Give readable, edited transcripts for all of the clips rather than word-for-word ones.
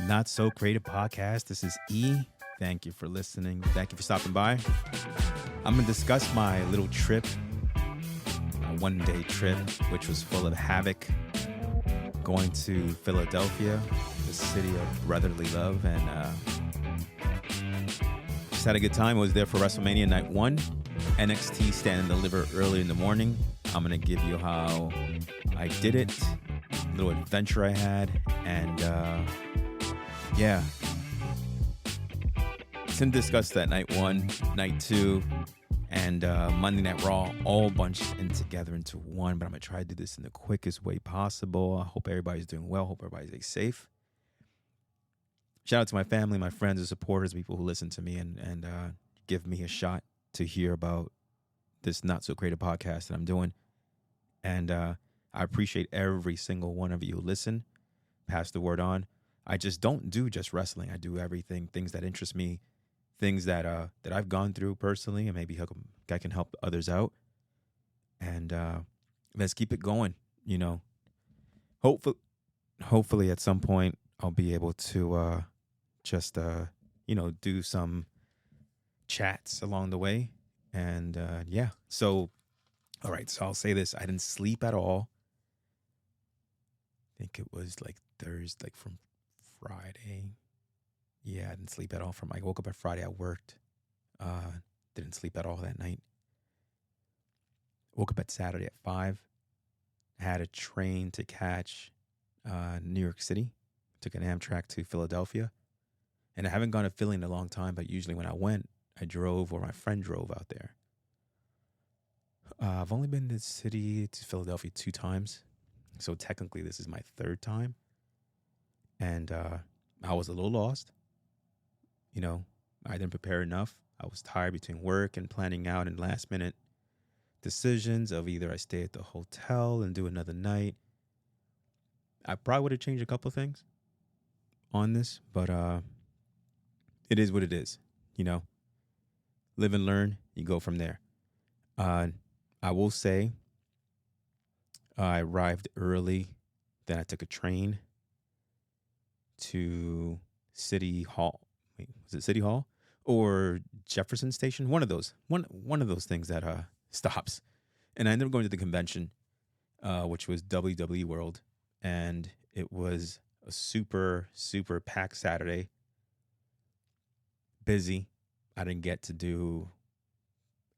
Not So Creative Podcast. This is E. Thank you for listening. Thank you for stopping by. I'm going to discuss my little trip, a one-day trip, which was full of havoc, going to Philadelphia, the city of brotherly love, and just had a good time. I was there for Wrestlemania Night 1. NXT Stand and Deliver early in the morning. I'm going to give you how I did it, a little adventure I had, and yeah. Didn't discuss that night 1, night 2, and Monday Night Raw all bunched in together into one, but I'm going to try to do this in the quickest way possible. I hope everybody's doing well. Hope everybody's safe. Shout out to my family, my friends, and supporters, people who listen to me and give me a shot to hear about this Not So Creative podcast that I'm doing. And I appreciate every single one of you who listen, pass the word on. I just don't do just wrestling. I do everything, things that interest me, things that I've gone through personally, and maybe I can help others out. And let's keep it going. You know, hopefully at some point I'll be able to just do some chats along the way. And yeah, so all right. So I'll say this: I didn't sleep at all. I think it was like Thursday, like from Friday. Yeah, I didn't sleep at all. I woke up at Friday. I worked. Didn't sleep at all that night. Woke up at Saturday at 5. Had a train to catch New York City. Took an Amtrak to Philadelphia. And I haven't gone to Philly in a long time, but usually when I went, I drove or my friend drove out there. I've only been to the city, to Philadelphia 2 times. So technically this is my 3rd time. And I was a little lost. You know, I didn't prepare enough. I was tired between work and planning out and last minute decisions of either I stay at the hotel and do another night. I probably would have changed a couple of things on this, but it is what it is. You know, live and learn. You go from there. I will say I arrived early. Then I took a train to City Hall. Wait, was it City Hall or Jefferson Station? One of those things that stops. And I ended up going to the convention, which was WWE World, and it was a super, super packed Saturday. Busy. I didn't get to do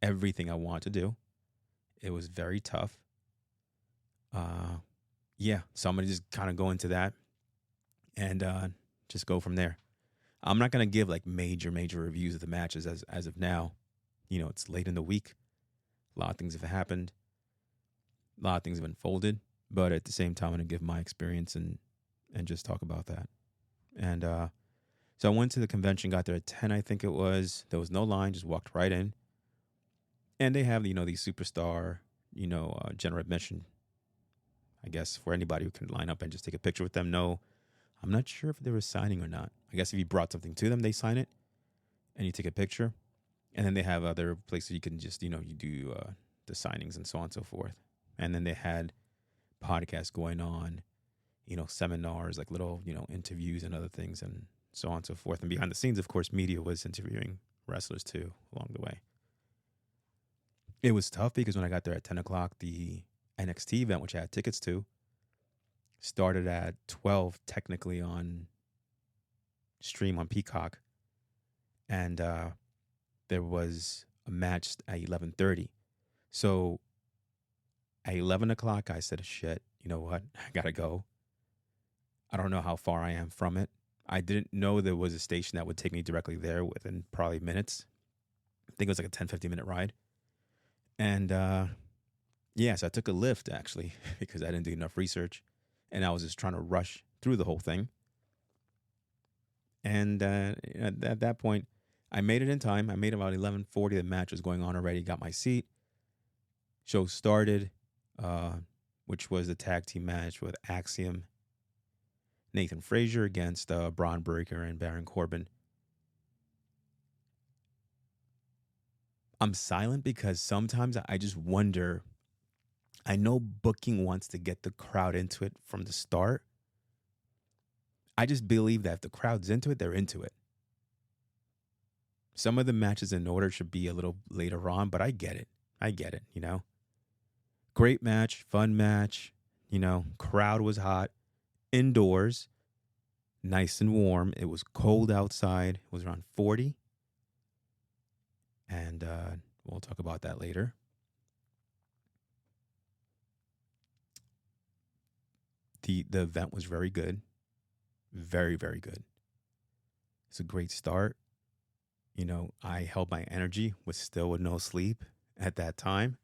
everything I wanted to do. It was very tough. Yeah, so I'm going to just kind of go into that and just go from there. I'm not going to give like major reviews of the matches as of now. You know, it's late in the week. A lot of things have happened. A lot of things have unfolded. But at the same time, I'm going to give my experience and just talk about that. And so I went to the convention, got there at 10, I think it was. There was no line, just walked right in. And they have, these superstar, general admission, I guess, for anybody who can line up and just take a picture with them. No, I'm not sure if they were signing or not. I guess if you brought something to them, they sign it and you take a picture. And then they have other places you can just, you do the signings and so on and so forth. And then they had podcasts going on, seminars, like little, interviews and other things and so on and so forth. And behind the scenes, of course, media was interviewing wrestlers too along the way. It was tough because when I got there at 10 o'clock, the NXT event, which I had tickets to, started at 12 technically on stream on Peacock. And there was a match at 11:30. So at 11 o'clock, I said, shit, you know what? I got to go. I don't know how far I am from it. I didn't know there was a station that would take me directly there within probably minutes. I think it was like a 10-15 minute ride. And so I took a lift, actually, because I didn't do enough research. And I was just trying to rush through the whole thing. And at that point, I made it in time. I made about 11:40. The match was going on already. Got my seat. Show started, which was the tag team match with Axiom, Nathan Frazier against Braun Breaker and Baron Corbin. I'm silent because sometimes I just wonder. I know booking wants to get the crowd into it from the start. I just believe that if the crowd's into it, they're into it. Some of the matches in order should be a little later on, but I get it. Great match, fun match. Crowd was hot. Indoors, nice and warm. It was cold outside. It was around 40. And we'll talk about that later. The event was very good. Very, very good. It's a great start. I held my energy, was still with no sleep at that time.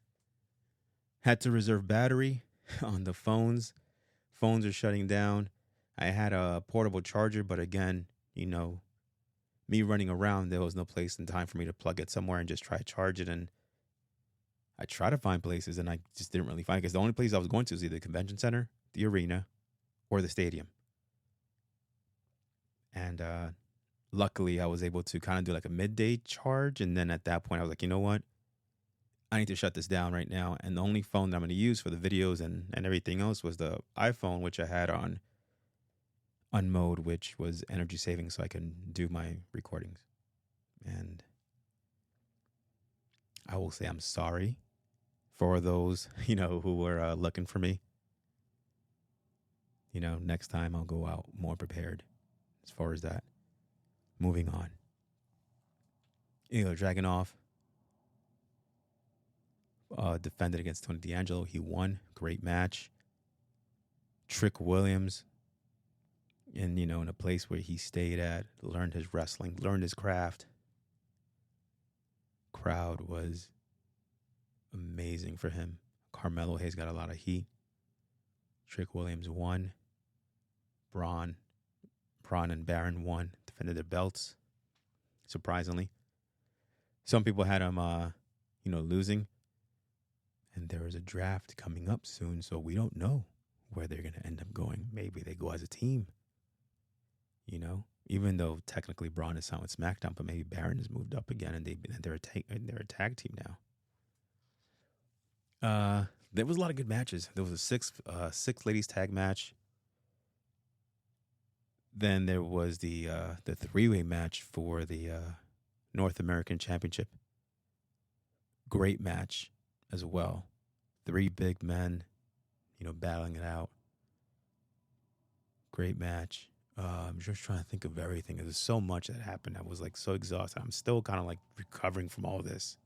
Had to reserve battery on the phones. Phones are shutting down. I had a portable charger, but again, me running around, there was no place and time for me to plug it somewhere and just try to charge it. And I tried to find places and I just didn't really find it because the only place I was going to was either the convention center, the arena, or the stadium. And luckily, I was able to kind of do like a midday charge. And then at that point, I was like, you know what? I need to shut this down right now. And the only phone that I'm going to use for the videos and everything else was the iPhone, which I had on mode, which was energy saving so I can do my recordings. And I will say I'm sorry for those, who were looking for me. Next time I'll go out more prepared as far as that. Moving on. Dragunov defended against Tony D'Angelo. He won. Great match. Trick Williams, in a place where he stayed at, learned his wrestling, learned his craft. Crowd was amazing for him. Carmelo Hayes got a lot of heat. Trick Williams won. Braun and Baron won, defended their belts, surprisingly. Some people had him, losing. And there is a draft coming up soon, so we don't know where they're going to end up going. Maybe they go as a team, even though technically Braun is signed with SmackDown, but maybe Baron has moved up again and they're a tag team now. There was a lot of good matches. There was a six ladies tag match. Then there was the three-way match for the North American Championship. Great match as well. 3 big men, battling it out. Great match. I'm just trying to think of everything. There's so much that happened. I was like so exhausted. I'm still kind of like recovering from all this.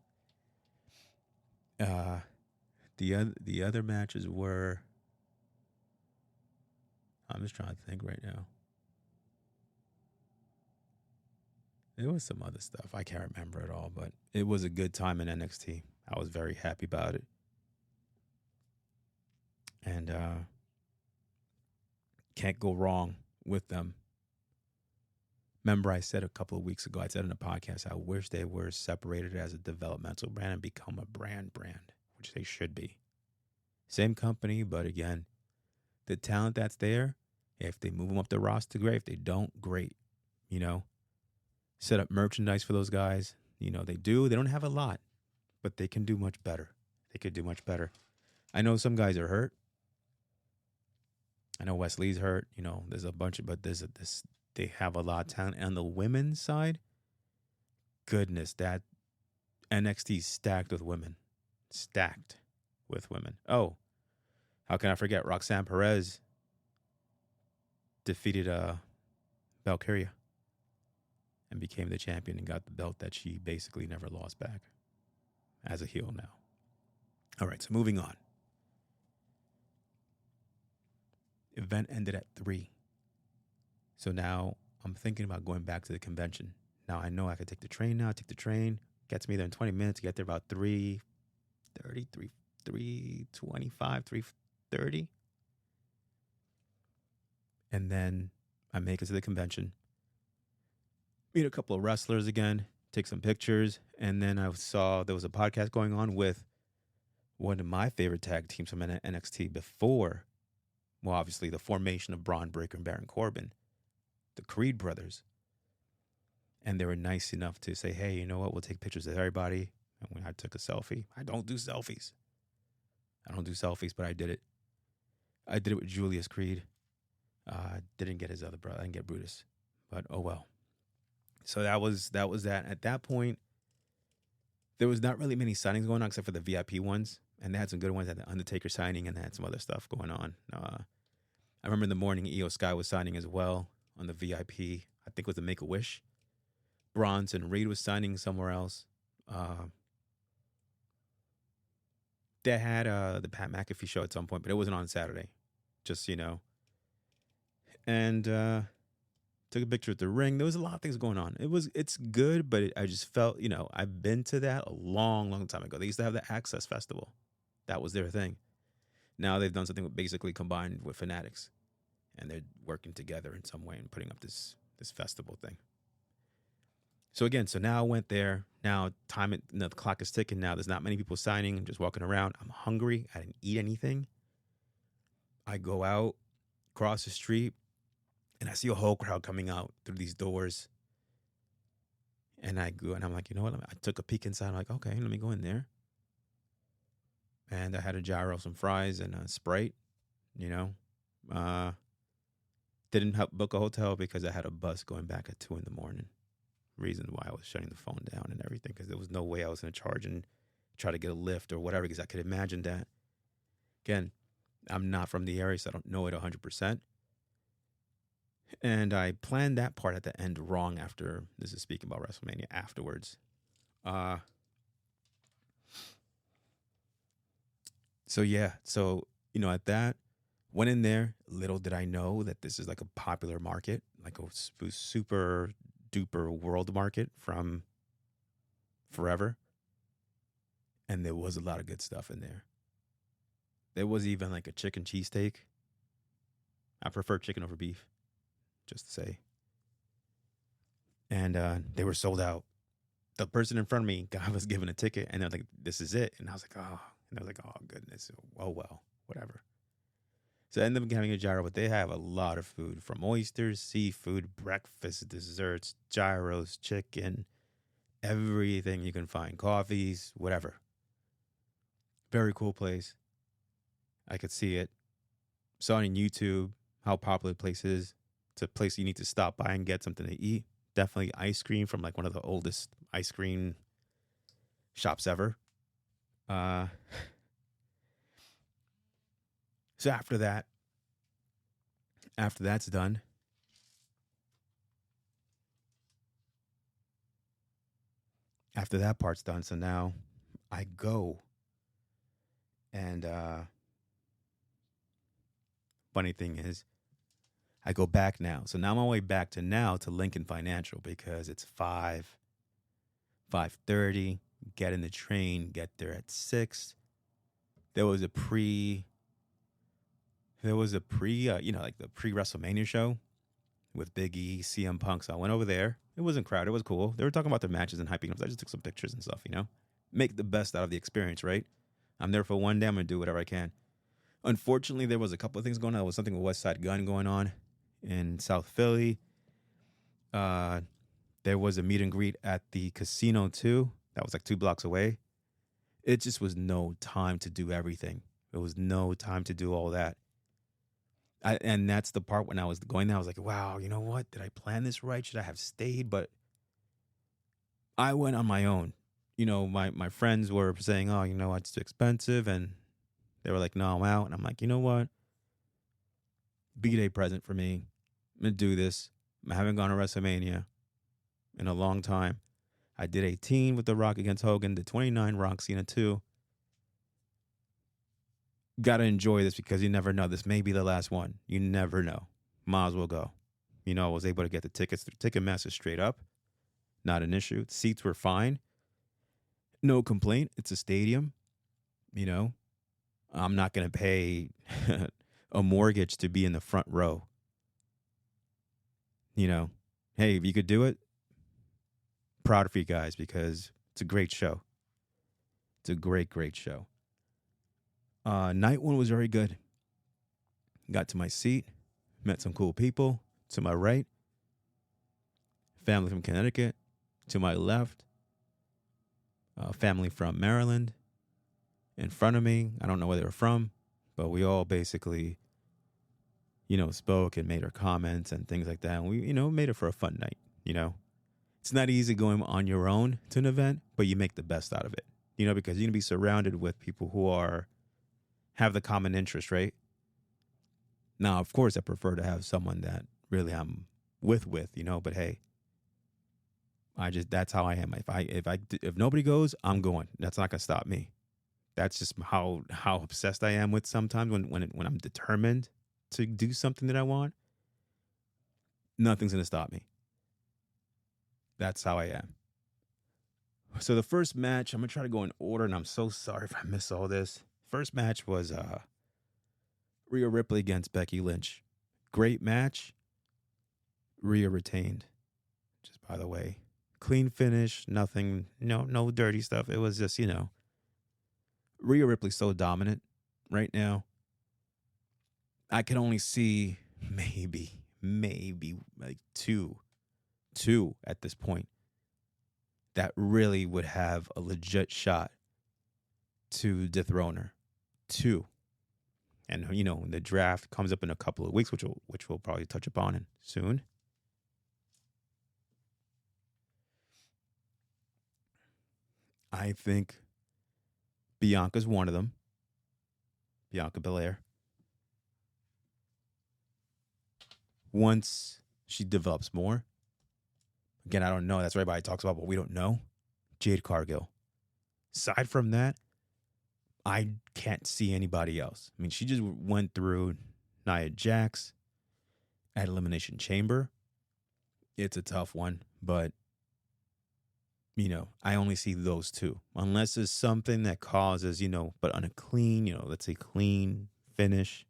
The other matches were. I'm just trying to think right now. There was some other stuff. I can't remember it all, but it was a good time in NXT. I was very happy about it. And can't go wrong with them. Remember I said a couple of weeks ago, I said in a podcast, I wish they were separated as a developmental brand and become a brand, which they should be. Same company, but again, the talent that's there, if they move them up the roster, great. If they don't, great. Set up merchandise for those guys. They don't have a lot, but they can do much better. They could do much better. I know some guys are hurt. I know Wesley's hurt. There's a bunch of, but they have a lot of talent. And on the women's side, goodness, that NXT's stacked with women. Oh, how can I forget? Roxanne Perez defeated Valkyria and became the champion and got the belt that she basically never lost back as a heel now. All right, so moving on. Event ended at 3. So now I'm thinking about going back to the convention. Now I know I could take the train now. Take the train. Gets me there in 20 minutes. Get there about 3:30, 3:25, 3:30. And then I make it to the convention. Meet a couple of wrestlers again. Take some pictures. And then I saw there was a podcast going on with one of my favorite tag teams from NXT before, well, obviously the formation of Braun Breaker and Baron Corbin, the Creed brothers. And they were nice enough to say, hey, you know what? We'll take pictures of everybody. And when I took a selfie, I don't do selfies, but I did it. I did it with Julius Creed. Didn't get his other brother. I didn't get Brutus, but oh well. So that was that. At that point, there was not really many signings going on except for the VIP ones, and they had some good ones. At the Undertaker signing, and they had some other stuff going on. I remember in the morning, Io Sky was signing as well on the VIP. I think it was the Make a Wish. Bronson Reed was signing somewhere else. They had the Pat McAfee show at some point, but it wasn't on Saturday. Just so you know. And took a picture at the ring. There was a lot of things going on. It's good, but I just felt, I've been to that a long, long time ago. They used to have the Access Festival. That was their thing. Now they've done something basically combined with Fanatics, and they're working together in some way and putting up this festival thing. So again, now I went there. Now the clock is ticking. Now there's not many people signing. I'm just walking around. I'm hungry. I didn't eat anything. I go out, cross the street, and I see a whole crowd coming out through these doors. And I go, and I'm like, you know what? I took a peek inside. I'm like, okay, let me go in there. And I had a gyro, some fries, and a Sprite, Didn't book a hotel because I had a bus going back at 2 a.m. Reason why I was shutting the phone down and everything, because there was no way I was going to charge and try to get a lift or whatever, because I could imagine that. Again, I'm not from the area, so I don't know it 100%. And I planned that part at the end wrong after, this is speaking about WrestleMania afterwards. So at that, went in there, little did I know that this is like a popular market, like a super duper world market from forever. And there was a lot of good stuff in there. There was even like a chicken cheesesteak. I prefer chicken over beef, just to say. And they were sold out. The person in front of me, guy was given a ticket, and they're like, "This is it." And I was like, "Oh," and I was like, "Oh goodness, oh well, whatever." So I ended up having a gyro, but they have a lot of food, from oysters, seafood, breakfast, desserts, gyros, chicken, everything you can find, coffees, whatever. Very cool place. I could see it. Saw on YouTube how popular the place is. It's a place you need to stop by and get something to eat. Definitely ice cream from like one of the oldest ice cream shops ever. So after that's done, after that part's done, so now I go and funny thing is, I go back now. So now I'm on my way back to Lincoln Financial, because it's 5:30, get in the train, get there at 6. There was a pre like the pre-WrestleMania show with Big E, CM Punk. So I went over there. It wasn't crowded. It was cool. They were talking about their matches and hyping them. So I just took some pictures and stuff, Make the best out of the experience, right? I'm there for one day. I'm going to do whatever I can. Unfortunately, there was a couple of things going on. There was something with West Side Gun going on in South Philly. There was a meet and greet at the casino, too. That was like 2 blocks away. It just was no time to do everything. There was no time to do all that. And that's the part when I was going there, I was like, wow, you know what? Did I plan this right? Should I have stayed? But I went on my own. My friends were saying, oh, it's too expensive. And they were like, no, I'm out. And I'm like, you know what? B-Day present for me. I'm going to do this. I haven't gone to WrestleMania in a long time. I did 18 with The Rock against Hogan, did 29 Rock Cena 2. Got to enjoy this, because you never know. This may be the last one. You never know. Might as well go. I was able to get the tickets through Ticketmaster straight up. Not an issue. Seats were fine. No complaint. It's a stadium. I'm not going to pay a mortgage to be in the front row. Hey, if you could do it, proud of you guys, because it's a great show. It's a great, great show. Night one was very good. Got to my seat, met some cool people. To my right, family from Connecticut. To my left, family from Maryland. In front of me, I don't know where they were from, but we all basically, spoke and made her comments and things like that. And we, made it for a fun night, It's not easy going on your own to an event, but you make the best out of it, because you're going to be surrounded with people who have the common interest, right? Now, of course, I prefer to have someone that really I'm with, but hey, that's how I am. If nobody goes, I'm going. That's not going to stop me. That's just how obsessed I am with sometimes when I'm determined to do something that I want. Nothing's going to stop me. That's how I am. So the first match, I'm going to try to go in order, and I'm so sorry if I miss all this. First match was Rhea Ripley against Becky Lynch. Great match. Rhea retained. Just by the way, clean finish, nothing, no dirty stuff. It was just, Rhea Ripley's so dominant right now. I can only see maybe like two at this point that really would have a legit shot to dethrone her. Two. And, when the draft comes up in a couple of weeks, which we'll probably touch upon soon. I think Bianca's one of them. Bianca Belair. Once she develops more. Again, I don't know. That's what everybody talks about, but we don't know. Jade Cargill. Aside from that, I can't see anybody else. I mean, she just went through Nia Jax at Elimination Chamber. It's a tough one, but, I only see those two. Unless it's something that causes, but on a clean, let's say clean finish.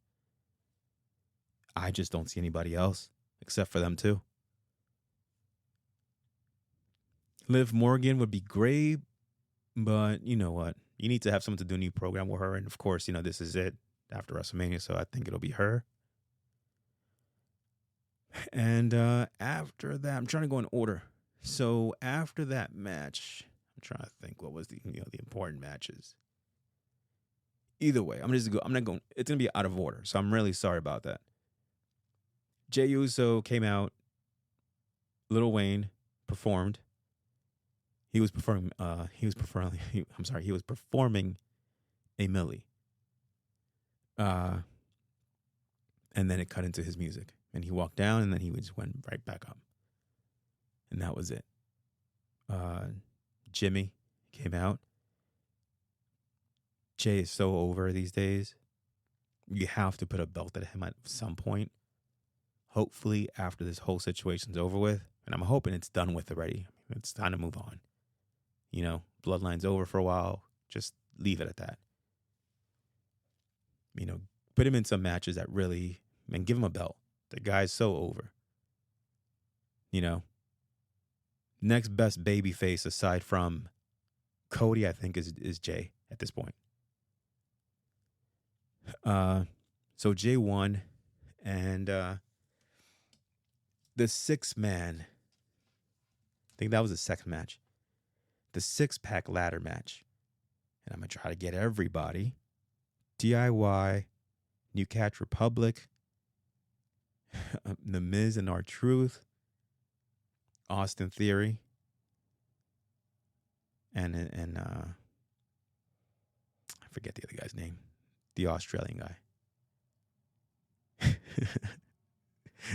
I just don't see anybody else except for them two. Liv Morgan would be great, but you know what? You need to have someone to do a new program with her. And of course, this is it after WrestleMania, so I think it'll be her. And after that, I'm trying to go in order. So after that match, I'm trying to think what was the important matches. Either way, I'm not going. It's gonna be out of order, so I'm really sorry about that. Jey Uso came out. Lil Wayne performed. He was performing a Millie. And then it cut into his music, and he walked down, and then he just went right back up. And that was it. Jimmy came out. Jay is so over these days. You have to put a belt at him at some point. Hopefully after this whole situation's over with. And I'm hoping it's done with already. It's time to move on. Bloodline's over for a while. Just leave it at that. Put him in some matches that really, and give him a belt. The guy's so over. Next best baby face aside from Cody, I think, is Jay at this point. So Jay won, and the 6-man, I think that was the second match, the 6-pack ladder match. And I'm going to try to get everybody. DIY, New Catch Republic, The Miz and R-Truth, Austin Theory, and I forget the other guy's name, the Australian guy.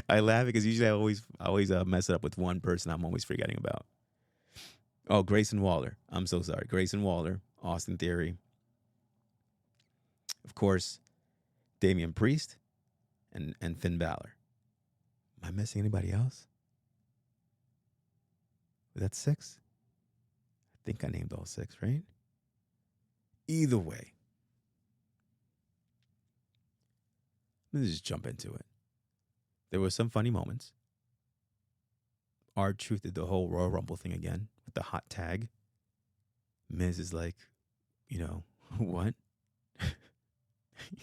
I laugh because usually I always mess it up with one person I'm always forgetting about. Oh, Grayson Waller. I'm so sorry. Grayson Waller, Austin Theory. Of course, Damian Priest and Finn Balor. Am I missing anybody else? Was that 6? I think I named all 6, right? Either way. Let's just jump into it. There were some funny moments. R-Truth did the whole Royal Rumble thing again with the hot tag. Miz is like, what?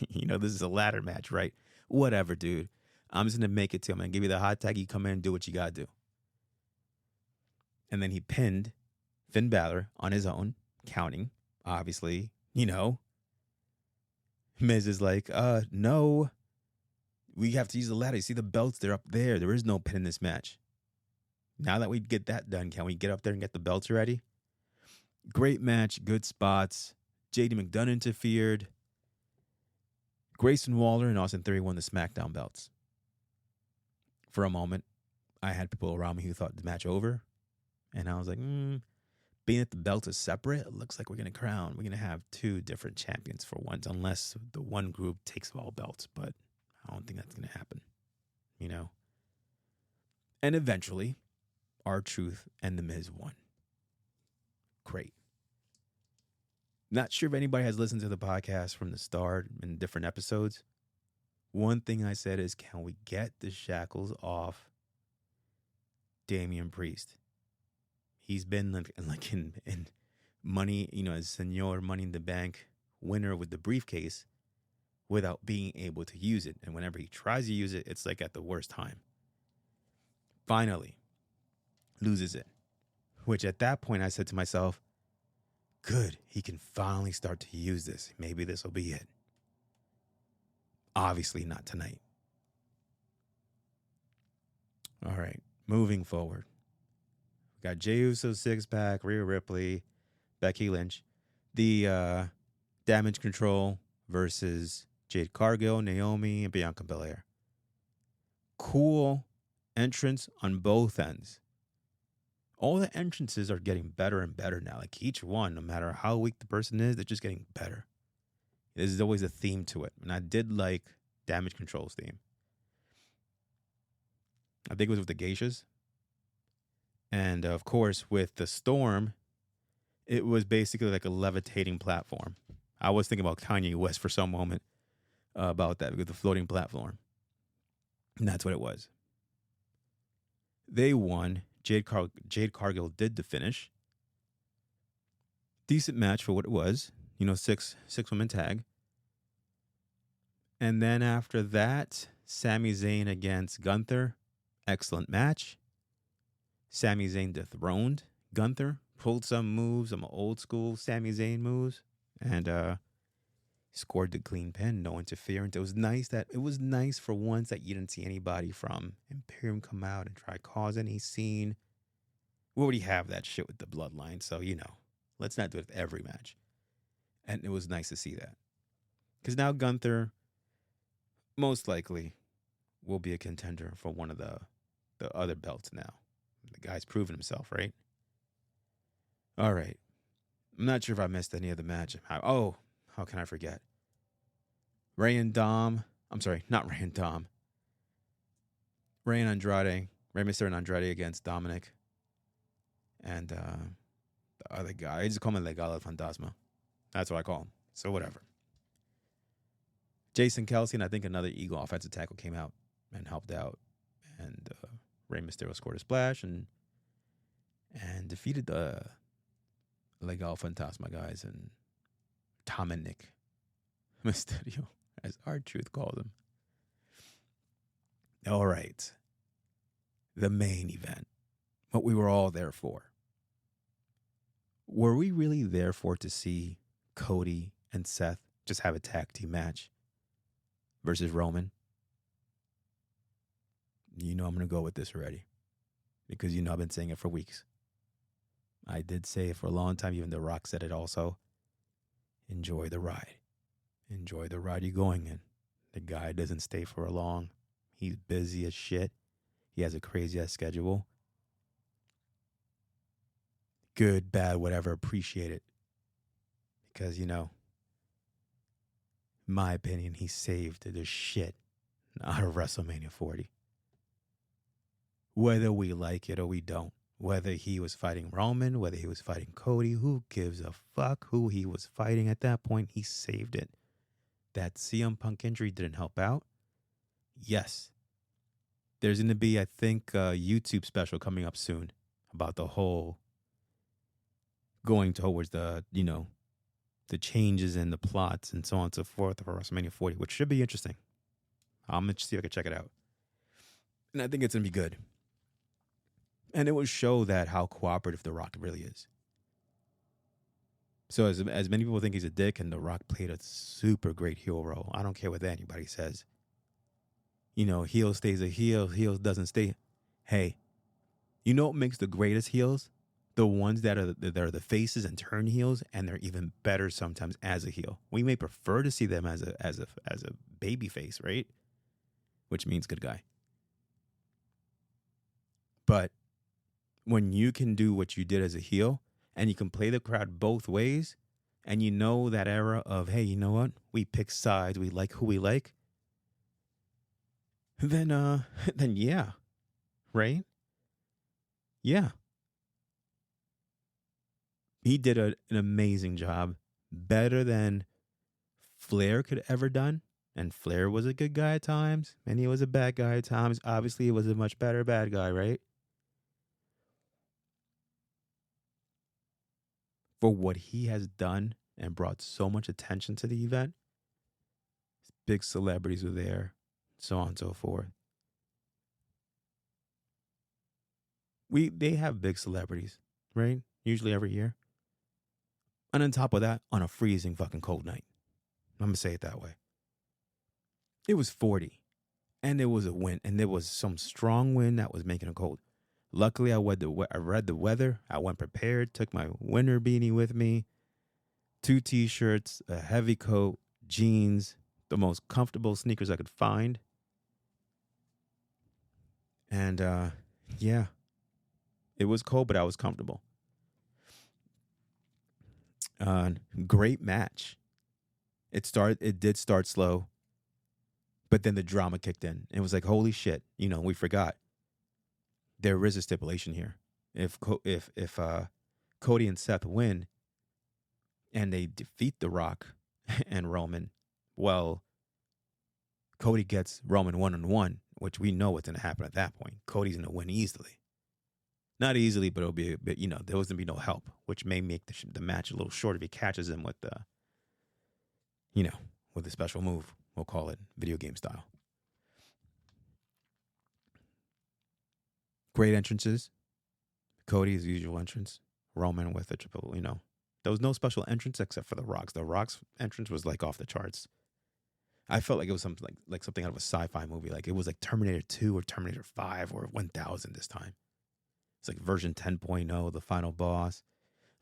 This is a ladder match, right? Whatever, dude. I'm just going to make it to him. I'm going to give you the hot tag. You come in and do what you got to do. And then he pinned Finn Balor on his own, counting, obviously, Miz is like, no. We have to use the ladder. You see the belts? They're up there. There is no pin in this match. Now that we get that done, can we get up there and get the belts ready? Great match, good spots. JD McDonough interfered. Grayson Waller and Austin Theory won the SmackDown belts. For a moment, I had people around me who thought the match over. And I was like, being that the belts are separate, it looks like we're going to have two different champions for once, unless the one group takes all belts. But I don't think that's going to happen, you know? And eventually, R-Truth and The Miz won. Great. Not sure if anybody has listened to the podcast from the start in different episodes. One thing I said is, can we get the shackles off Damian Priest? He's been like in money, as Senor Money in the Bank winner with the briefcase without being able to use it. And whenever he tries to use it, it's like at the worst time. Finally, loses it. Which at that point I said to myself, good, he can finally start to use this. Maybe this will be it. Obviously not tonight. All right, moving forward. We got Jey Uso 6-pack, Rhea Ripley, Becky Lynch. The Damage Control versus Jade Cargill, Naomi, and Bianca Belair. Cool entrance on both ends. All the entrances are getting better and better now. Like each one, no matter how weak the person is, they're just getting better. There's always a theme to it. And I did like Damage Control's theme. I think it was with the geishas. And of course, with the Storm, it was basically like a levitating platform. I was thinking about Kanye West for some moment about that, with the floating platform. And that's what it was. They won. Jade Cargill did the finish. Decent match for what it was. 6-woman tag. And then after that, Sami Zayn against Gunther. Excellent match. Sami Zayn dethroned Gunther. Pulled some moves, some old school Sami Zayn moves. And scored the clean pin. No interference. It was nice for once that you didn't see anybody from Imperium come out and try cause any scene. We already have that shit with the bloodline, so let's not do it with every match. And it was nice to see that. Because now Gunther most likely will be a contender for one of the other belts now. The guy's proven himself, right? All right. I'm not sure if I missed any of the match. How can I forget? Rey and Dom. I'm sorry, not Rey and Dom. Rey and Andrade. Rey Mysterio and Andrade against Dominic. And the other guy. I just call him Legado Fantasma. That's what I call him. So whatever. Jason Kelsey and I think another Eagle offensive tackle came out and helped out. And Rey Mysterio scored a splash and defeated the Legado Fantasma guys and Tom and Nick Mysterio, as R-Truth calls him. All right. The main event. What we were all there for. Were we really there for to see Cody and Seth just have a tag team match versus Roman? I'm going to go with this already. Because I've been saying it for weeks. I did say it for a long time. Even The Rock said it also. Enjoy the ride. Enjoy the ride you're going in. The guy doesn't stay for long. He's busy as shit. He has a crazy-ass schedule. Good, bad, whatever. Appreciate it. Because, my opinion, he saved the shit out of WrestleMania 40. Whether we like it or we don't. Whether he was fighting Roman, whether he was fighting Cody, who gives a fuck who he was fighting at that point? He saved it. That CM Punk injury didn't help out. Yes. There's going to be, I think, a YouTube special coming up soon about the whole going towards the changes in the plots and so on and so forth for WrestleMania 40, which should be interesting. I'm going to see if I can check it out. And I think it's going to be good. And it will show that how cooperative The Rock really is. So as many people think he's a dick and The Rock played a super great heel role, I don't care what anybody says. Heel stays a heel, heel doesn't stay. Hey, you know what makes the greatest heels? The ones that are the faces and turn heels, and they're even better sometimes as a heel. We may prefer to see them as a baby face, right? Which means good guy. But when you can do what you did as a heel, and you can play the crowd both ways, and you know that era of, hey, you know what? We pick sides. We like who we like. Then yeah, right? Yeah. He did an amazing job, better than Flair could ever done. And Flair was a good guy at times, and he was a bad guy at times. Obviously, he was a much better bad guy, right? For what he has done and brought so much attention to the event, big celebrities were there, so on and so forth. They have big celebrities, right? Usually every year. And on top of that, on a freezing fucking cold night. I'm gonna say it that way. It was 40, and there was a wind, and there was some strong wind that was making it cold. Luckily, I read the weather. I went prepared, took my winter beanie with me, 2 t-shirts, a heavy coat, jeans, the most comfortable sneakers I could find. And yeah, it was cold, but I was comfortable. Great match. It did start slow, but then the drama kicked in. It was like, holy shit, we forgot. There is a stipulation here. If Cody and Seth win and they defeat The Rock and Roman, well, Cody gets Roman 1-on-1, which we know what's going to happen at that point. Cody's going to win easily. Not easily, but it'll be a bit, there was going to be no help, which may make the match a little short if he catches him with with a special move. We'll call it video game style. Great entrances. Cody's usual entrance. Roman with a triple, There was no special entrance except for The Rock's. The Rock's entrance was like off the charts. I felt like it was something like something out of a sci-fi movie. Like it was like Terminator 2 or Terminator 5 or 1000 this time. It's like version 10.0, the final boss,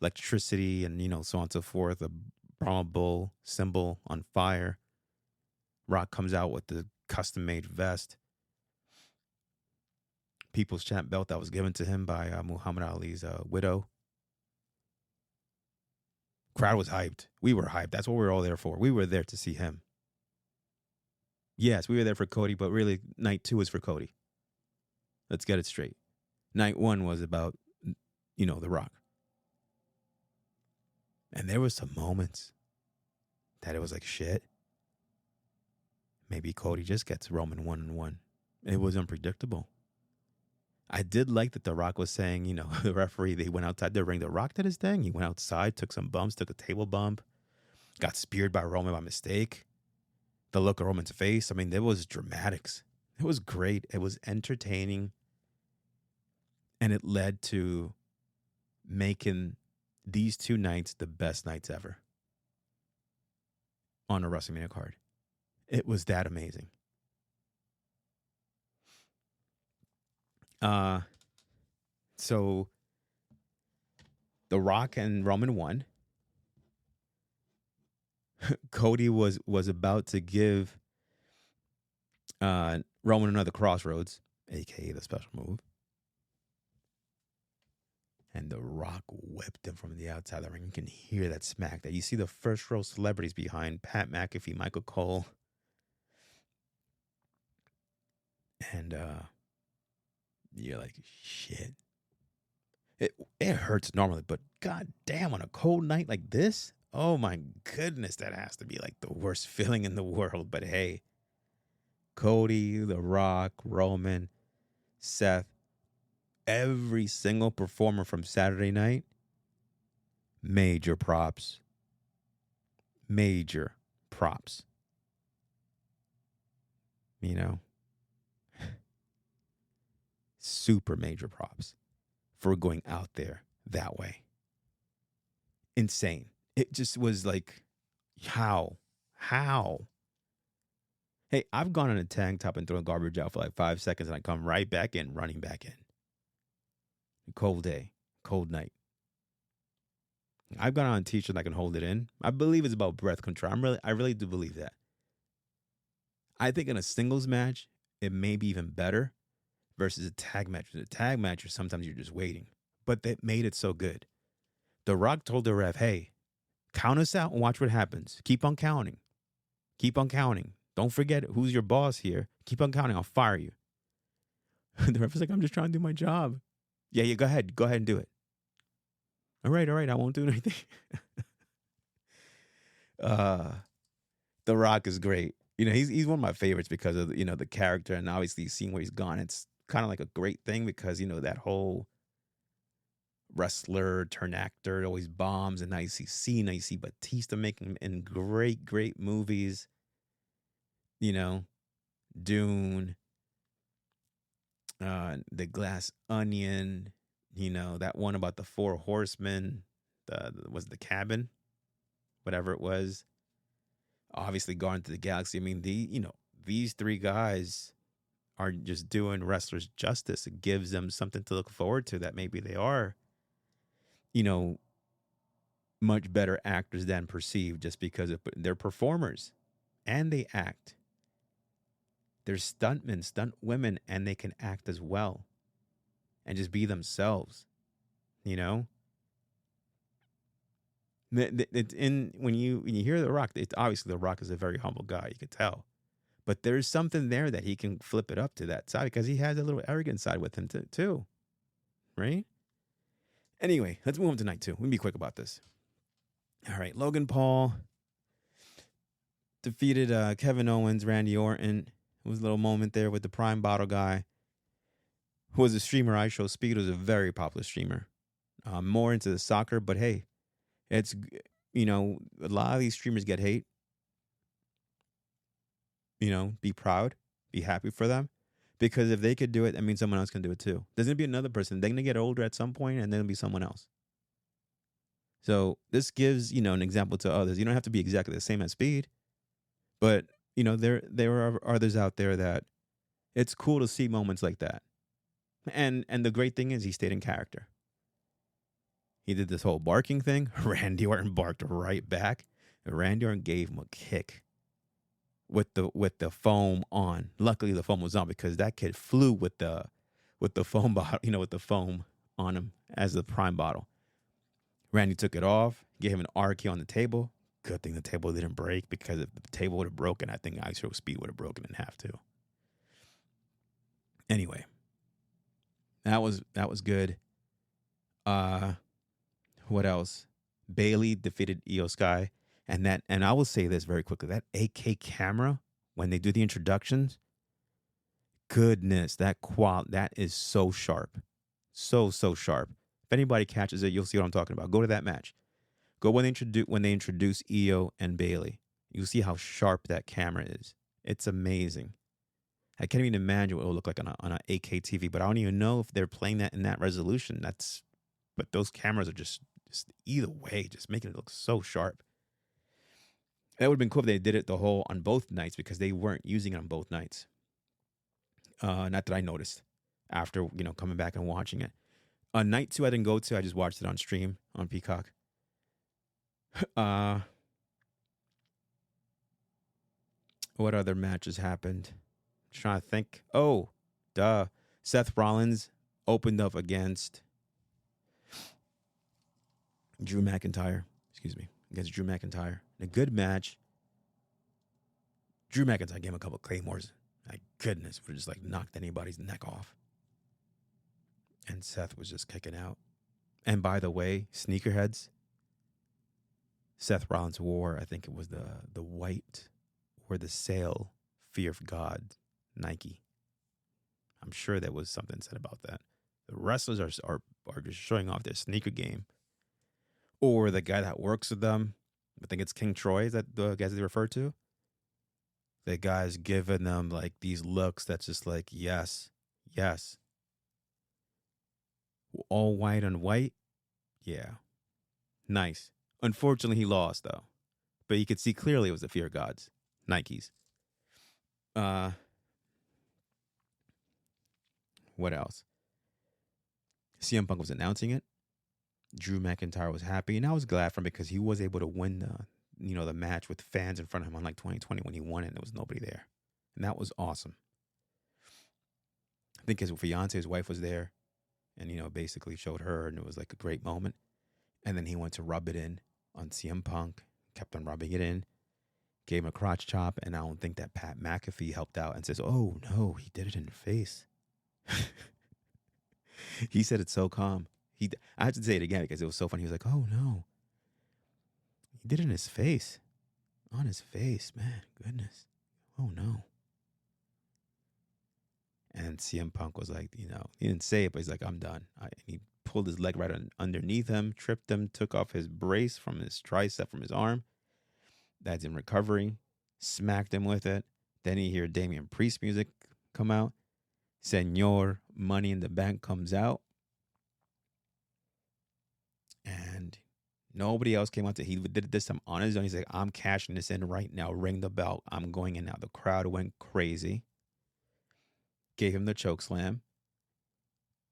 electricity, and so on and so forth. A Brahma Bull symbol on fire. Rock comes out with the custom-made vest. People's Champ belt that was given to him by Muhammad Ali's widow. Crowd was hyped. We were hyped. That's what we were all there for. We were there to see him. Yes, we were there for Cody, but really, night 2 was for Cody. Let's get it straight. Night 1 was about, The Rock. And there was some moments that it was like, shit. Maybe Cody just gets Roman 1-on-1. It was unpredictable. I did like that The Rock was saying, the referee, they went outside the ring. The Rock did his thing. He went outside, took some bumps, took a table bump, got speared by Roman by mistake. The look of Roman's face. I mean, there was dramatics. It was great. It was entertaining. And it led to making these 2 nights the best nights ever on a WrestleMania card. It was that amazing. So The Rock and Roman won. Cody was about to give Roman another crossroads, aka the special move. And The Rock whipped him from the outside of the ring. You can hear that smack. That you see the first row celebrities behind: Pat McAfee, Michael Cole, and you're like, shit. It hurts normally, but god damn, on a cold night like this, oh my goodness, that has to be like the worst feeling in the world. But hey, Cody, The Rock, Roman, Seth, every single performer from Saturday night, major props. Major props. Super major props for going out there that way. Insane. It just was like, how? Hey, I've gone on a tank top and thrown garbage out for like 5 seconds and I come right back in, running back in. Cold day, cold night. I've gone on a t-shirt and I can hold it in. I believe it's about breath control. I really do believe that. I think in a singles match, it may be even better versus a tag match. A tag match, sometimes you're just waiting. But they made it so good. The Rock told the ref, hey, count us out and watch what happens. Keep on counting. Keep on counting. Don't forget who's your boss here. Keep on counting. I'll fire you. The ref was like, I'm just trying to do my job. Yeah, go ahead. Go ahead and do it. All right. I won't do anything. The Rock is great. He's one of my favorites because of the character, and obviously seeing where he's gone. It's kind of like a great thing because that whole wrestler turn actor always bombs, and now you see Cena, you see Batista making in great movies. Dune, The Glass Onion. That one about the Four Horsemen. Was the Cabin, whatever it was. Obviously, Guardians of the Galaxy. I mean, these three guys are just doing wrestlers justice. It gives them something to look forward to that maybe they are, much better actors than perceived just because they're performers and they act. They're stuntmen, stunt women, and they can act as well and just be themselves, when you hear The Rock, it's obviously The Rock is a very humble guy. You could tell, but there's something there that he can flip it up to that side because he has a little arrogant side with him too, right? Anyway, let's move on to night 2. We'll be quick about this. All right, Logan Paul defeated Kevin Owens, Randy Orton. It was a little moment there with the Prime Bottle guy, who was a streamer. I Show Speed was a very popular streamer. More into the soccer, but hey. It's, a lot of these streamers get hate. Be proud, be happy for them. Because if they could do it, that means someone else can do it too. There's going to be another person. They're going to get older at some point, and then there'll be someone else. So this gives, an example to others. You don't have to be exactly the same as Speed. But, there are others out there that it's cool to see moments like that. And the great thing is he stayed in character. He did this whole barking thing. Randy Orton barked right back. Randy Orton gave him a kick with the foam on. Luckily, the foam was on because that kid flew with the foam bottle, with the foam on him as the Prime Bottle. Randy took it off, gave him an RKO on the table. Good thing the table didn't break because if the table would have broken, I think I Show Speed would have broken in half too. Anyway, that was good. What else? Bailey defeated Io Sky. And I will say this very quickly. That 8K camera, when they do the introductions, goodness, that is so sharp. So sharp. If anybody catches it, you'll see what I'm talking about. Go to that match. Go when they introduce Io and Bailey. You'll see how sharp that camera is. It's amazing. I can't even imagine what it will look like on a 8K TV, but I don't even know if they're playing that in that resolution. But those cameras are just either way, just making it look so sharp. That would have been cool if they did it on both nights because they weren't using it on both nights. Not that I noticed after, coming back and watching it. On night 2, I didn't go to. I just watched it on stream on Peacock. What other matches happened? I'm trying to think. Oh, duh. Seth Rollins opened up against Drew McIntyre. Against Drew McIntyre. In a good match. Drew McIntyre gave him a couple of claymores. My goodness, would have just knocked anybody's neck off. And Seth was just kicking out. And by the way, sneakerheads, Seth Rollins wore, I think it was the white or the sail Fear of God Nike. I'm sure there was something said about that. The wrestlers are just showing off their sneaker game. Or the guy that works with them, I think it's King Troy, is that the guys they refer to? The guy's giving them these looks that's just yes. All white on white? Yeah. Nice. Unfortunately, he lost, though. But you could see clearly it was the Fear Gods, Nikes. Uh, what else? CM Punk was announcing it. Drew McIntyre was happy, and I was glad for him because he was able to win the match with fans in front of him, unlike 2020 when he won it and there was nobody there, and that was awesome. I think his fiance, his wife, was there, and basically showed her, and it was like a great moment. And then he went to rub it in on CM Punk, kept on rubbing it in, gave him a crotch chop, and I don't think that Pat McAfee helped out and says, "Oh no, he did it in the face." He said it so calm. I have to say it again because it was so funny. He was like, "Oh no, he did it in his face, on his face, man, goodness, oh no." And CM Punk was like, he didn't say it, but he's like, "I'm done." He pulled his leg right underneath him, tripped him, took off his brace from his tricep from his arm. That's in recovery. Smacked him with it. Then you hear Damian Priest music come out. Senor Money in the Bank comes out. And nobody else came out he did it this time on his own. He's like, "I'm cashing this in right now. Ring the bell. I'm going in now." The crowd went crazy. Gave him the choke slam.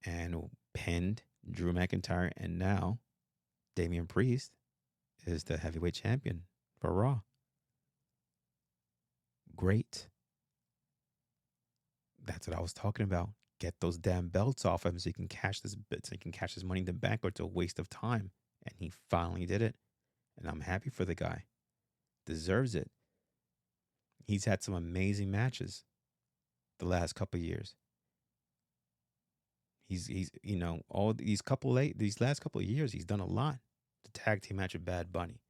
And pinned Drew McIntyre. And now Damian Priest is the heavyweight champion for Raw. Great. That's what I was talking about. Get those damn belts off him so he can cash this money in the bank, or it's a waste of time. And he finally did it. And I'm happy for the guy. Deserves it. He's had some amazing matches the last couple of years. He's all these last couple of years, he's done a lot. The tag team match with Bad Bunny,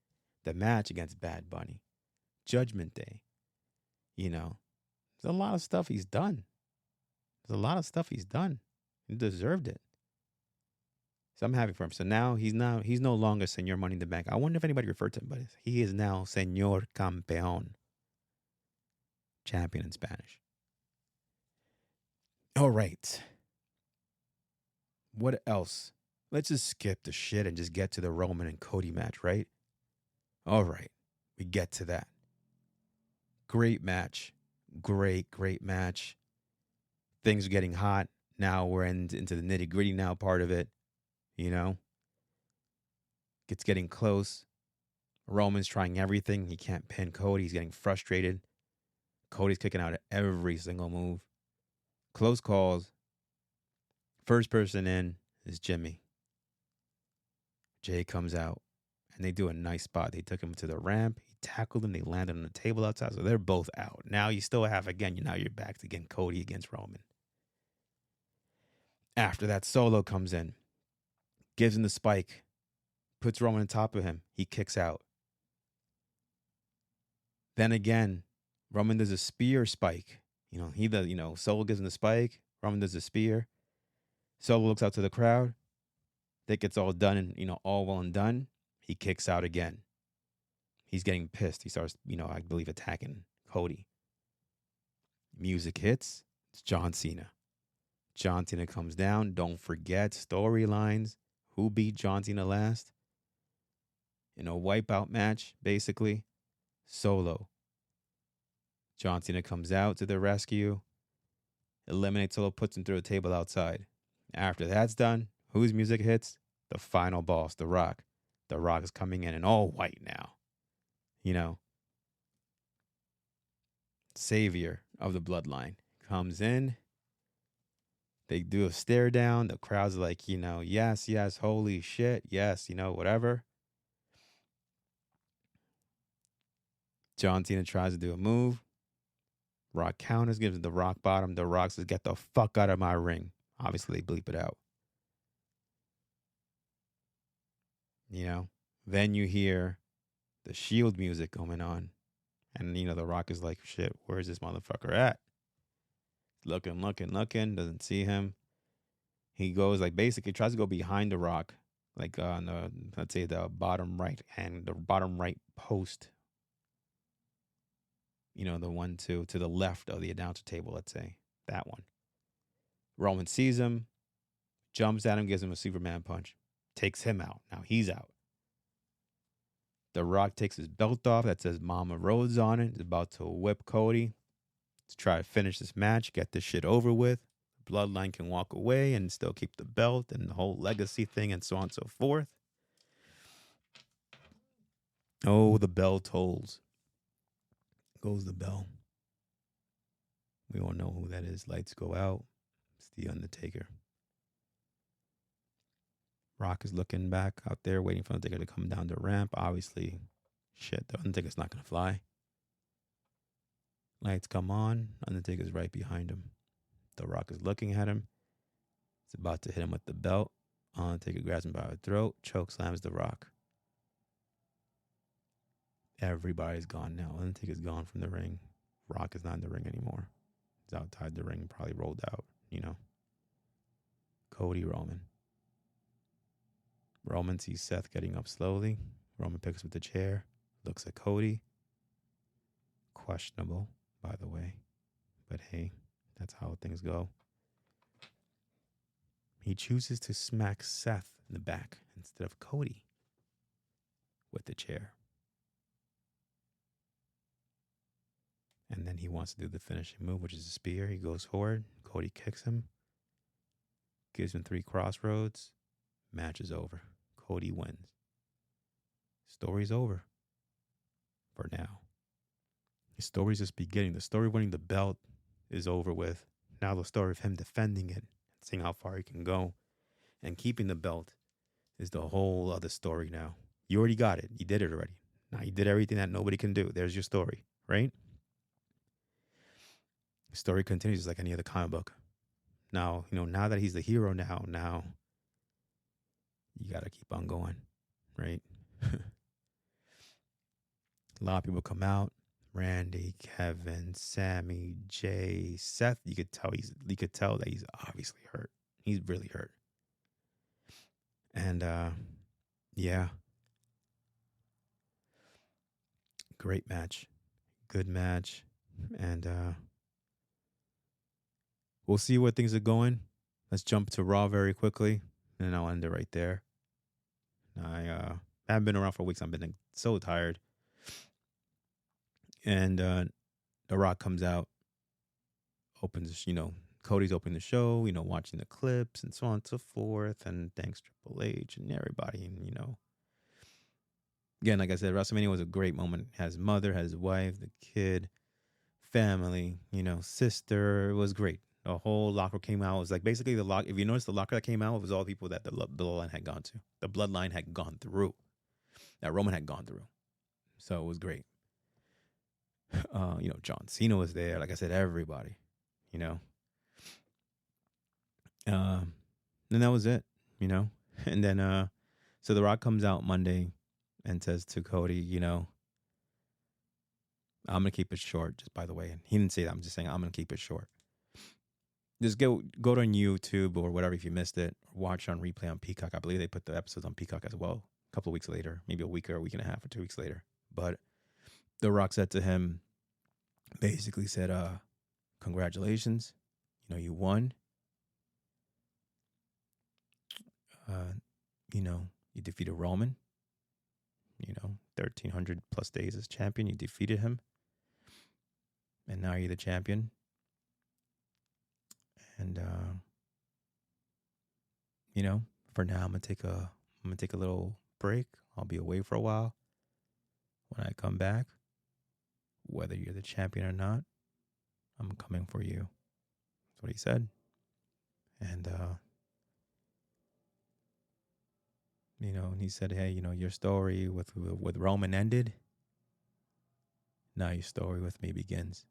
the match against Bad Bunny, Judgment Day. There's a lot of stuff he's done. He deserved it. So I'm happy for him. So now he's no longer Senor Money in the Bank. I wonder if anybody referred to him, but he is now Senor Campeón. Champion in Spanish. All right. What else? Let's just skip the shit and just get to the Roman and Cody match, right? All right. We get to that. Great match. Great match. Things are getting hot. Now we're into the nitty gritty now part of it. It's getting close. Roman's trying everything. He can't pin Cody. He's getting frustrated. Cody's kicking out at every single move. Close calls. First person in is Jimmy. Jay comes out, and they do a nice spot. They took him to the ramp. He tackled him. They landed on the table outside. So they're both out. Now you still have, now you're back to getting Cody against Roman. After that, Solo comes in, gives him the spike, puts Roman on top of him. He kicks out. Then again, Roman does a spear spike. He does, Solo gives him the spike. Roman does a spear. Solo looks out to the crowd. Think it's all done and, all well and done. He kicks out again. He's getting pissed. He starts, I believe, attacking Cody. Music hits. It's John Cena. John Cena comes down. Don't forget storylines. Who beat John Cena last? In a wipeout match, basically. Solo. John Cena comes out to the rescue. Eliminates Solo, puts him through a table outside. After that's done, whose music hits? The final boss, The Rock. The Rock is coming in all white now. Savior of the bloodline comes in. They do a stare down. The crowd's like, yes, holy shit, yes, whatever. John Cena tries to do a move. Rock counters, gives him the rock bottom. The Rock says, "Get the fuck out of my ring." Obviously, they bleep it out. Then you hear the Shield music going on. And, The Rock is like, "Shit, where's this motherfucker at?" Looking, doesn't see him. He goes, basically tries to go behind The Rock, on the, let's say, the bottom right post. The one to the left of the announcer table, let's say. That one. Roman sees him, jumps at him, gives him a Superman punch, takes him out. Now he's out. The Rock takes his belt off that says Mama Rhodes on it. He's about to whip Cody. to try to finish this match, get this shit over with. Bloodline can walk away and still keep the belt and the whole legacy thing and so on and so forth. Oh, the bell tolls. Goes the bell. We all know who that is. Lights go out. It's the Undertaker. Rock is looking back out there, waiting for Undertaker to come down the ramp. Obviously, shit, the Undertaker's not going to fly. Lights come on. Undertaker's right behind him. The Rock is looking at him. It's about to hit him with the belt. Undertaker grabs him by the throat, choke slams the Rock. Everybody's gone now. Undertaker's gone from the ring. Rock is not in the ring anymore. He's outside the ring, probably rolled out, you know. Cody, Roman. Roman sees Seth getting up slowly. Roman picks up the chair, looks at Cody. Questionable, by the way. But hey, that's how things go. He chooses to smack Seth in the back instead of Cody with the chair. And then he wants to do the finishing move, which is a spear. He goes forward. Cody kicks him. Gives him 3 crossroads. Match is over. Cody wins. Story's over. For now. His story's just beginning. The story of winning the belt is over with. Now the story of him defending it, seeing how far he can go, and keeping the belt is the whole other story now. You already got it. You did it already. Now you did everything that nobody can do. There's your story, right? The story continues like any other comic book. Now, now that he's the hero now you got to keep on going, right? A lot of people come out. Randy, Kevin, Sammy, Jay, Seth. You could tell that he's obviously hurt. He's really hurt. And yeah. Great match. Good match. And we'll see where things are going. Let's jump to Raw very quickly, and I'll end it right there. I haven't been around for weeks. I've been so tired. And The Rock comes out, opens, Cody's opening the show, watching the clips and so on and so forth, and thanks Triple H and everybody. And, again, like I said, WrestleMania was a great moment. Has his mother, has his wife, the kid, family, sister. It was great. The whole locker came out. It was like basically the lock. If you notice, the locker that came out, it was all people that the bloodline had gone to. The bloodline had gone through. That Roman had gone through. So it was great. John Cena was there. Like I said, everybody. And that was it. And then so The Rock comes out Monday and says to Cody, I'm gonna keep it short. Just by the way, and he didn't say that. I'm just saying I'm gonna keep it short. Just go to YouTube or whatever if you missed it. Watch on replay on Peacock. I believe they put the episodes on Peacock as well. A couple of weeks later, maybe a week and a half or 2 weeks later. But The Rock said to him, basically said, congratulations. You won. You defeated Roman. 1,300 plus days as champion. You defeated him. And now you're the champion. And for now I'm gonna take a little break. I'll be away for a while. When I come back, whether you're the champion or not, I'm coming for you. That's what he said. And and he said, hey, your story with Roman ended. Now your story with me begins.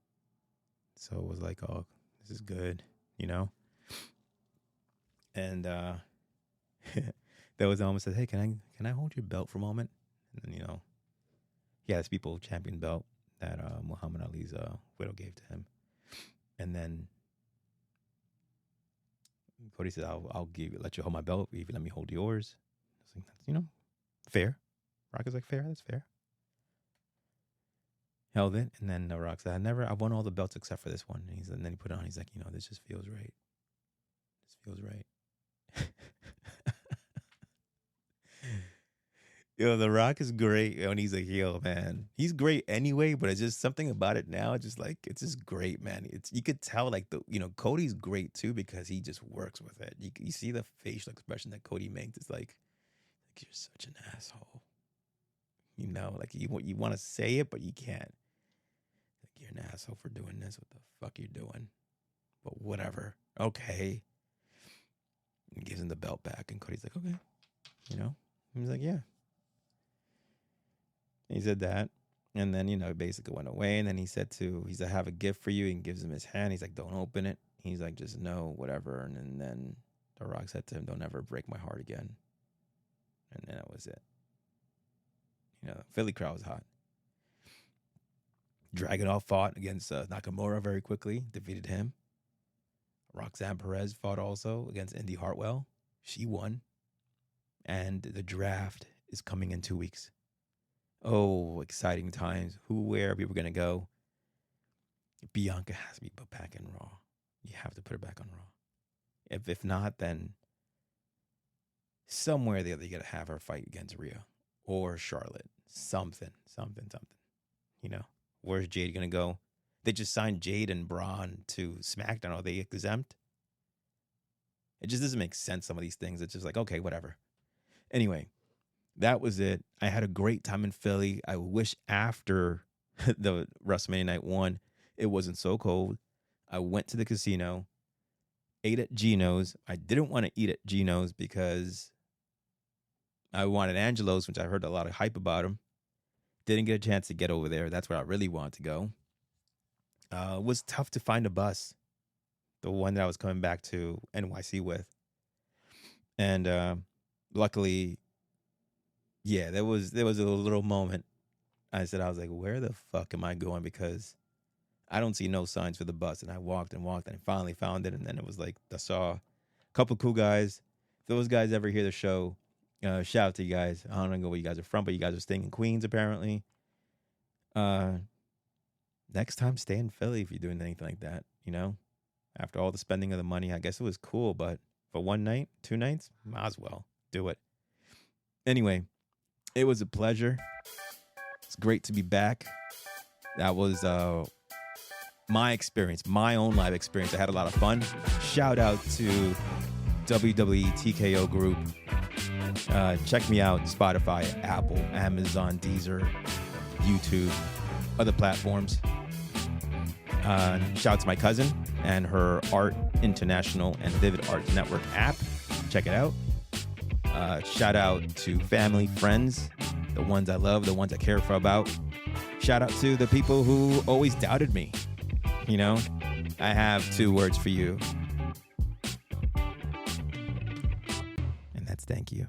So it was like, oh, this is good. And there was almost said, hey, can I hold your belt for a moment? And then, he has People Champion belt that Muhammad Ali's widow gave to him. And then Cody said, I'll let you hold my belt if you let me hold yours. I was like, that's, fair. Rock is like, fair, that's fair. Held it, and then The Rock said, I've won all the belts except for this one. And then he put it on. He's like, this just feels right. This feels right. Yo, The Rock is great when he's a heel, man. He's great anyway, but it's just something about it now. Just like it's just great, man. It's you could tell like Cody's great too because he just works with it. You see the facial expression that Cody makes. It's like you're such an asshole. Like you want to say it, but you can't. Like you're an asshole for doing this. What the fuck you doing? But whatever. Okay. He gives him the belt back, and Cody's like, okay. He's like, yeah. He said that, and then, he basically went away, and then he said, I have a gift for you, and gives him his hand. He's like, don't open it. He's like, just no, whatever. And then The Rock said to him, don't ever break my heart again. And then that was it. Philly crowd was hot. Dragunov fought against Nakamura very quickly, defeated him. Roxanne Perez fought also against Indy Hartwell. She won. And the draft is coming in 2 weeks. Oh, exciting times. Who, where people going to go? Bianca has to be put back in Raw. You have to put her back on Raw. If not, then somewhere the other you got to have her fight against Rhea or Charlotte. Something. Where's Jade going to go? They just signed Jade and Braun to SmackDown. Are they exempt? It just doesn't make sense, some of these things. It's just like, okay, whatever. Anyway, that was it. I had a great time in Philly. I wish after the WrestleMania Night 1, it wasn't so cold. I went to the casino, ate at Gino's. I didn't want to eat at Gino's because I wanted Angelo's, which I heard a lot of hype about him. Didn't get a chance to get over there. That's where I really wanted to go. It was tough to find a bus, the one that I was coming back to NYC with. And luckily, yeah, there was a little moment. I was like, where the fuck am I going? Because I don't see no signs for the bus. And I walked and I finally found it. And then it was like, I saw a couple cool guys. If those guys ever hear the show, shout out to you guys. I don't know where you guys are from, but you guys are staying in Queens, apparently. Next time, stay in Philly if you're doing anything like that, After all the spending of the money, I guess it was cool, but for 1 night, 2 nights, might as well do it. Anyway, it was a pleasure. It's great to be back. That was my experience, my own live experience. I had a lot of fun. Shout out to WWE TKO Group. Check me out, Spotify, Apple, Amazon, Deezer, YouTube, other platforms. Shout out to my cousin and her Art International and Vivid Arts Network app. Check it out. Shout out to family, friends, the ones I love, the ones I care for about. Shout out to the people who always doubted me. I have 2 words for you. And that's thank you.